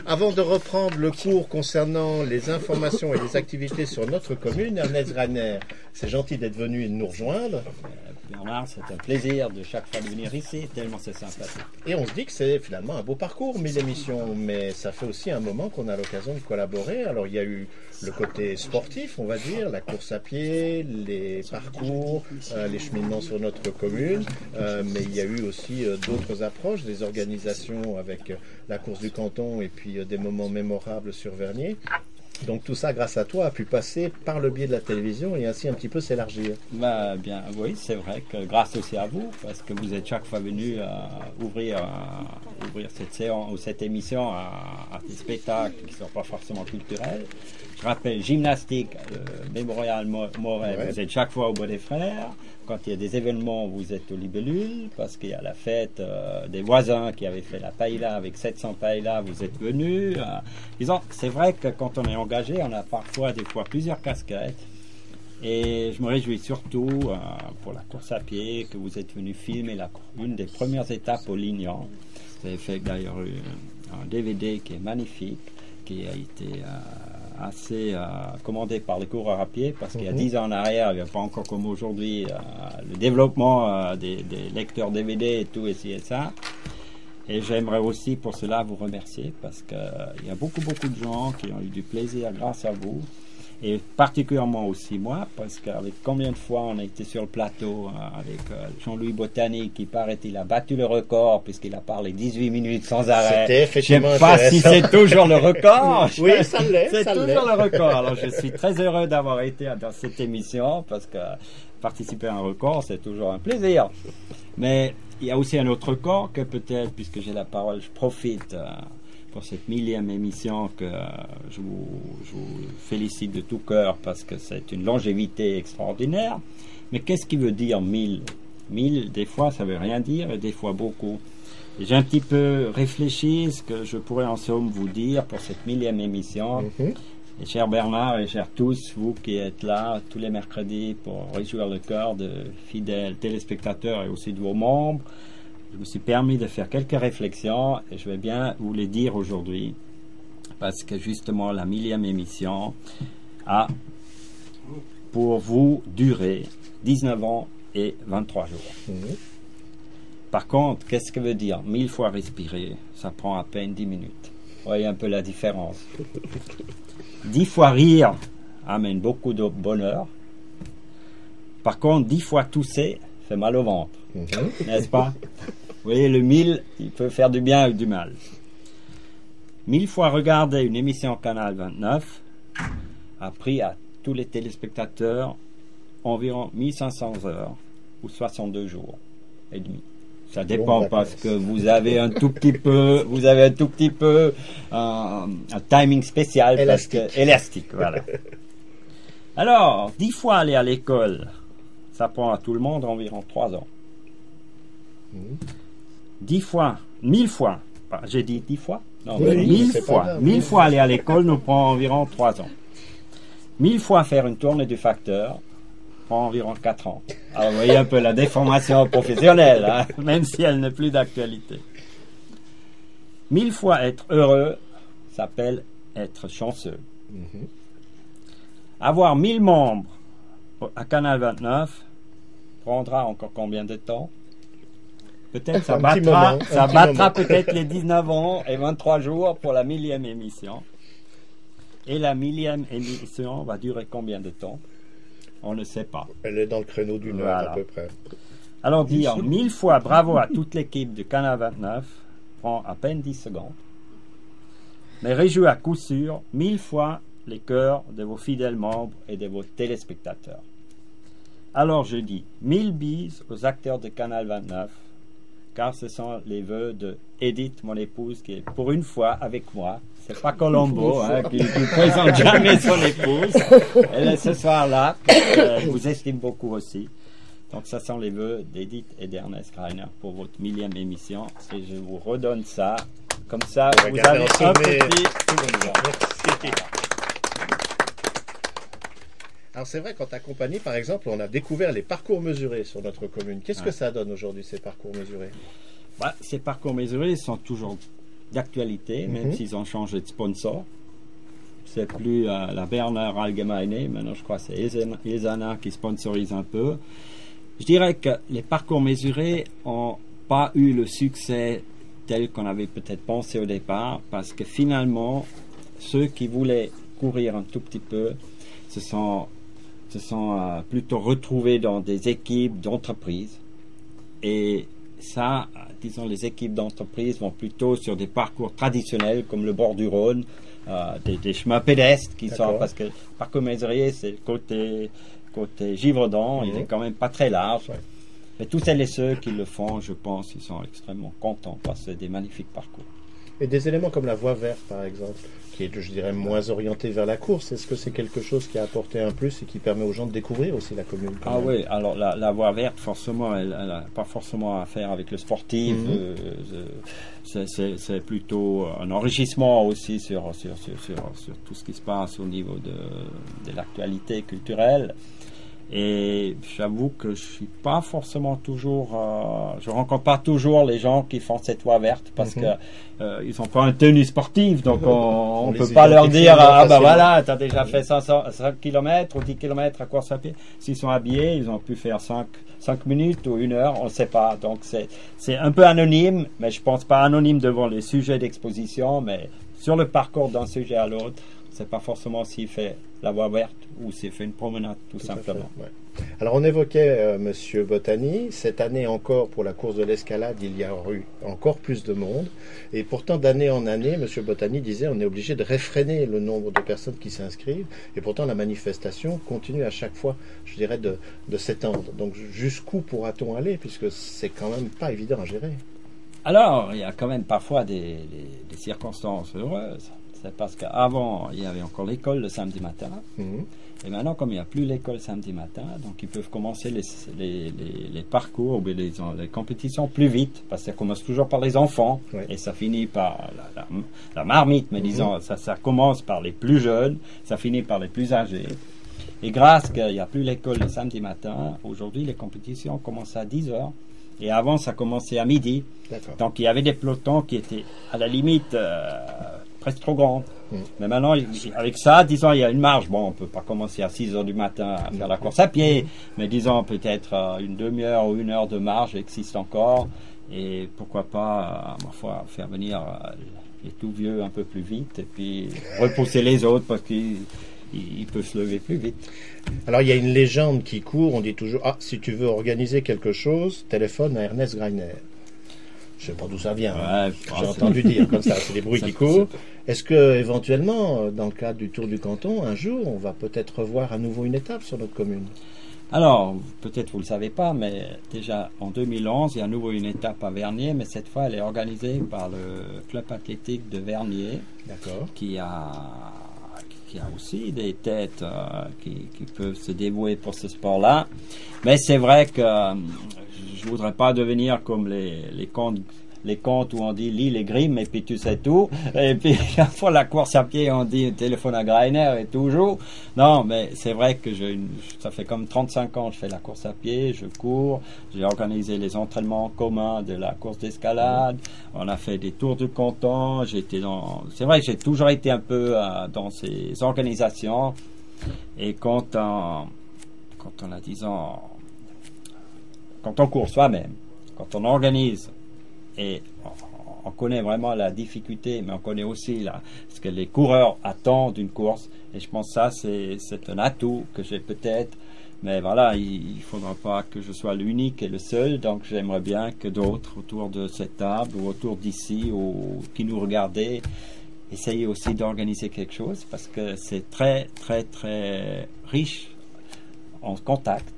Avant de reprendre le cours concernant les informations et les activités sur notre commune, Ernest Rainer, c'est gentil d'être venu nous rejoindre. Bernard, c'est un plaisir de chaque fois de venir ici, tellement c'est sympathique. Et on se dit que c'est finalement un beau parcours, 1000 émissions, mais ça fait aussi un moment qu'on a l'occasion de collaborer. Alors il y a eu le côté sportif, on va dire, la course à pied, les parcours, les cheminements sur notre commune, mais il y a eu aussi d'autres approches, des organisations avec la course du canton et puis des moments mémorables sur Vernier. Donc tout ça, grâce à toi, a pu passer par le biais de la télévision et ainsi un petit peu s'élargir. Bah, bien, oui, c'est vrai que grâce aussi à vous, parce que vous êtes chaque fois venu ouvrir cette séance ou cette émission à des spectacles qui ne sont pas forcément culturels. Je rappelle, gymnastique, Mémorial Moret, ouais. Vous êtes chaque fois au Bois des Frères. Quand il y a des événements, vous êtes au Libellule, parce qu'il y a la fête des voisins qui avaient fait la paella avec 700 paella, vous êtes venus. Disons, c'est vrai que quand on est engagé, on a parfois des fois plusieurs casquettes. Et je me réjouis surtout pour la course à pied que vous êtes venu filmer une des premières étapes au Lignan. Vous avez fait d'ailleurs un DVD qui est magnifique, qui a été assez commandé par les coureurs à pied, parce qu'il y a 10 ans en arrière, il n'y a pas encore comme aujourd'hui le développement des lecteurs DVD et tout, et ci et ça. Et j'aimerais aussi pour cela vous remercier, parce qu'il y a beaucoup de gens qui ont eu du plaisir grâce à vous. Et particulièrement aussi moi, parce qu'avec combien de fois on a été sur le plateau avec Jean-Louis Botanique, qui paraît-il a battu le record, puisqu'il a parlé 18 minutes sans arrêt. C'était effectivement je ne sais pas si c'est toujours le record. Oui, ça l'est. C'est toujours le record. Alors je suis très heureux d'avoir été dans cette émission, parce que participer à un record, c'est toujours un plaisir. Mais il y a aussi un autre record que peut-être, puisque j'ai la parole, je profite pour cette 1000e émission que je vous félicite de tout cœur, parce que c'est une longévité extraordinaire. Mais qu'est-ce qui veut dire 1000 1000, des fois, ça veut rien dire, et des fois beaucoup. Et j'ai un petit peu réfléchi ce que je pourrais en somme vous dire pour cette 1000e émission. Et cher Bernard et chers tous, vous qui êtes là tous les mercredis pour réjouir le cœur de fidèles téléspectateurs et aussi de vos membres, je me suis permis de faire quelques réflexions et je vais bien vous les dire aujourd'hui, parce que justement la 1000e émission a pour vous duré 19 ans et 23 jours. Par contre, qu'est-ce que veut dire 1000 fois respirer? Ça prend à peine 10 minutes. Vous voyez un peu la différence. 10 fois rire amène beaucoup de bonheur. Par contre, 10 fois tousser fait mal au ventre. N'est-ce pas? Vous voyez, le 1000, il peut faire du bien ou du mal. 1000 fois regarder une émission Canal 29 a pris à tous les téléspectateurs environ 1500 heures ou 62 jours et demi. Ça dépend, parce que vous avez un tout petit peu, un timing spécial, élastique, voilà. Alors, 10 fois aller à l'école, ça prend à tout le monde environ 3 ans. 10 fois, 1000 fois, j'ai dit 10 fois? Non, oui, 1000 fois aller à l'école nous prend environ 3 ans. 1000 fois faire une tournée du facteur prend environ 4 ans. Alors vous voyez un peu la déformation professionnelle, hein, même si elle n'est plus d'actualité. 1000 fois être heureux s'appelle être chanceux. Avoir 1000 membres à Canal 29 prendra encore combien de temps? Peut-être ça battra peut-être les 19 ans et 23 jours pour la 1000e émission. Et la 1000e émission va durer combien de temps? On ne sait pas. Elle est dans le créneau d'une heure à peu près. Alors dire 1000 fois bravo à toute l'équipe de Canal 29 prend à peine 10 secondes. Mais réjouis à coup sûr 1000 fois les cœurs de vos fidèles membres et de vos téléspectateurs. Alors je dis 1000 bises aux acteurs de Canal 29, car ce sont les vœux de Edith, mon épouse, qui est pour une fois avec moi. C'est pas Colombo, hein, qui ne présente jamais son épouse. Elle est ce soir-là. Je vous estime beaucoup aussi. Donc, ça sont les vœux d'Edith et d'Ernest Rainer pour votre 1000e émission. Et je vous redonne ça. Comme ça, vous avez un petit souvenir. Alors, c'est vrai, quand tu accompagnes, par exemple, on a découvert les parcours mesurés sur notre commune. Qu'est-ce que ça donne aujourd'hui, ces parcours mesurés? Ces parcours mesurés sont toujours d'actualité, même s'ils ont changé de sponsor. C'est plus la Berner Allgemeine, maintenant je crois que c'est Ilzana qui sponsorise un peu. Je dirais que les parcours mesurés n'ont pas eu le succès tel qu'on avait peut-être pensé au départ, parce que finalement, ceux qui voulaient courir un tout petit peu se sont plutôt retrouvés dans des équipes d'entreprises. Et ça, disons, les équipes d'entreprise vont plutôt sur des parcours traditionnels comme le bord du Rhône, des chemins pédestres qui sont, parce que le parcours mesuré, c'est le côté Givaudan, il est quand même pas très large. Ouais. Mais tous celles et ceux qui le font, je pense, ils sont extrêmement contents parce que c'est des magnifiques parcours. Et des éléments comme la voie verte, par exemple, qui est, je dirais, moins orientée vers la course, est-ce que c'est quelque chose qui a apporté un plus et qui permet aux gens de découvrir aussi la commune? Ah oui, alors la voie verte, forcément, elle n'a pas forcément à faire avec le sportif. C'est plutôt un enrichissement aussi sur tout ce qui se passe au niveau de l'actualité culturelle. Et j'avoue que je suis pas forcément toujours, je rencontre pas toujours les gens qui font cette voie verte parce que ils ont pas une tenue sportive, donc on peut pas leur dire voilà, tu as déjà fait 5 km ou 10 km à course à pied. S'ils sont habillés, ils ont pu faire 5 minutes ou 1 heure, on ne sait pas. Donc c'est un peu anonyme, mais je pense pas anonyme devant les sujets d'exposition, mais sur le parcours d'un sujet à l'autre, c'est pas forcément s'il fait la voie verte ou s'il fait une promenade, tout simplement. Ouais. Alors on évoquait Monsieur Bottani, cette année encore pour la course de l'escalade, il y a eu encore plus de monde, et pourtant d'année en année, Monsieur Bottani disait on est obligé de réfréner le nombre de personnes qui s'inscrivent, et pourtant la manifestation continue à chaque fois, je dirais, de s'étendre. Donc jusqu'où pourra-t-on aller, puisque c'est quand même pas évident à gérer? Alors, il y a quand même parfois des circonstances heureuses. C'est parce qu'avant, il y avait encore l'école le samedi matin. Et maintenant, comme il n'y a plus l'école samedi matin, donc ils peuvent commencer les parcours ou les compétitions plus vite, parce que ça commence toujours par les enfants, et ça finit par la marmite, mais disons, ça commence par les plus jeunes, ça finit par les plus âgés. Et grâce qu'il n'y a plus l'école le samedi matin, aujourd'hui, les compétitions commencent à 10h. Et avant, ça commençait à midi. Donc, il y avait des pelotons qui étaient à la limite presque trop grands. Mais maintenant, avec ça, disons, il y a une marge. Bon, on ne peut pas commencer à 6h du matin à faire la course à pied, mais disons, peut-être une demi-heure ou 1 heure de marge existe encore. Et pourquoi pas, ma foi, faire venir les tout vieux un peu plus vite et puis repousser les autres parce qu'ils peuvent se lever plus vite. Alors, il y a une légende qui court, on dit toujours, si tu veux organiser quelque chose, téléphone à Ernest Greiner. Je ne sais pas d'où ça vient, j'ai entendu dire comme ça, c'est des bruits qui courent. Est-ce que, éventuellement, dans le cadre du Tour du Canton, un jour, on va peut-être revoir à nouveau une étape sur notre commune? Alors, peut-être vous ne le savez pas, mais déjà en 2011, il y a à nouveau une étape à Vernier, mais cette fois, elle est organisée par le club athlétique de Vernier, qui a aussi des têtes qui peuvent se dévouer pour ce sport-là. Mais c'est vrai que je voudrais pas devenir comme les contes où on dit lis les Grimm et puis tu sais tout. Et puis à fois la course à pied on dit téléphone à Greiner et toujours. Non, mais c'est vrai que ça fait comme 35 ans que je fais la course à pied, je cours, j'ai organisé les entraînements communs de la course d'escalade, on a fait des tours du canton, c'est vrai que j'ai toujours été un peu dans ces organisations, et quand on court soi-même, quand on organise, et on connaît vraiment la difficulté, mais on connaît aussi ce que les coureurs attendent d'une course. Et je pense que ça, c'est un atout que j'ai peut-être. Mais voilà, il ne faudra pas que je sois l'unique et le seul. Donc j'aimerais bien que d'autres autour de cette table ou autour d'ici ou qui nous regardaient essayent aussi d'organiser quelque chose, parce que c'est très, très, très riche en contact.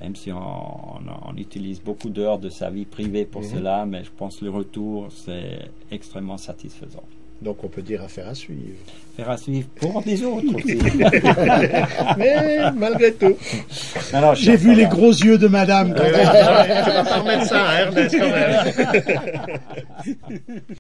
Même si on utilise beaucoup d'heures de sa vie privée pour cela, mais je pense que le retour, c'est extrêmement satisfaisant. Donc on peut dire affaire à suivre. Affaire à suivre pour des autres aussi. Mais malgré tout. Alors, j'ai vu les gros yeux de madame. Tu vas pas remettre ça, Ernest, quand même.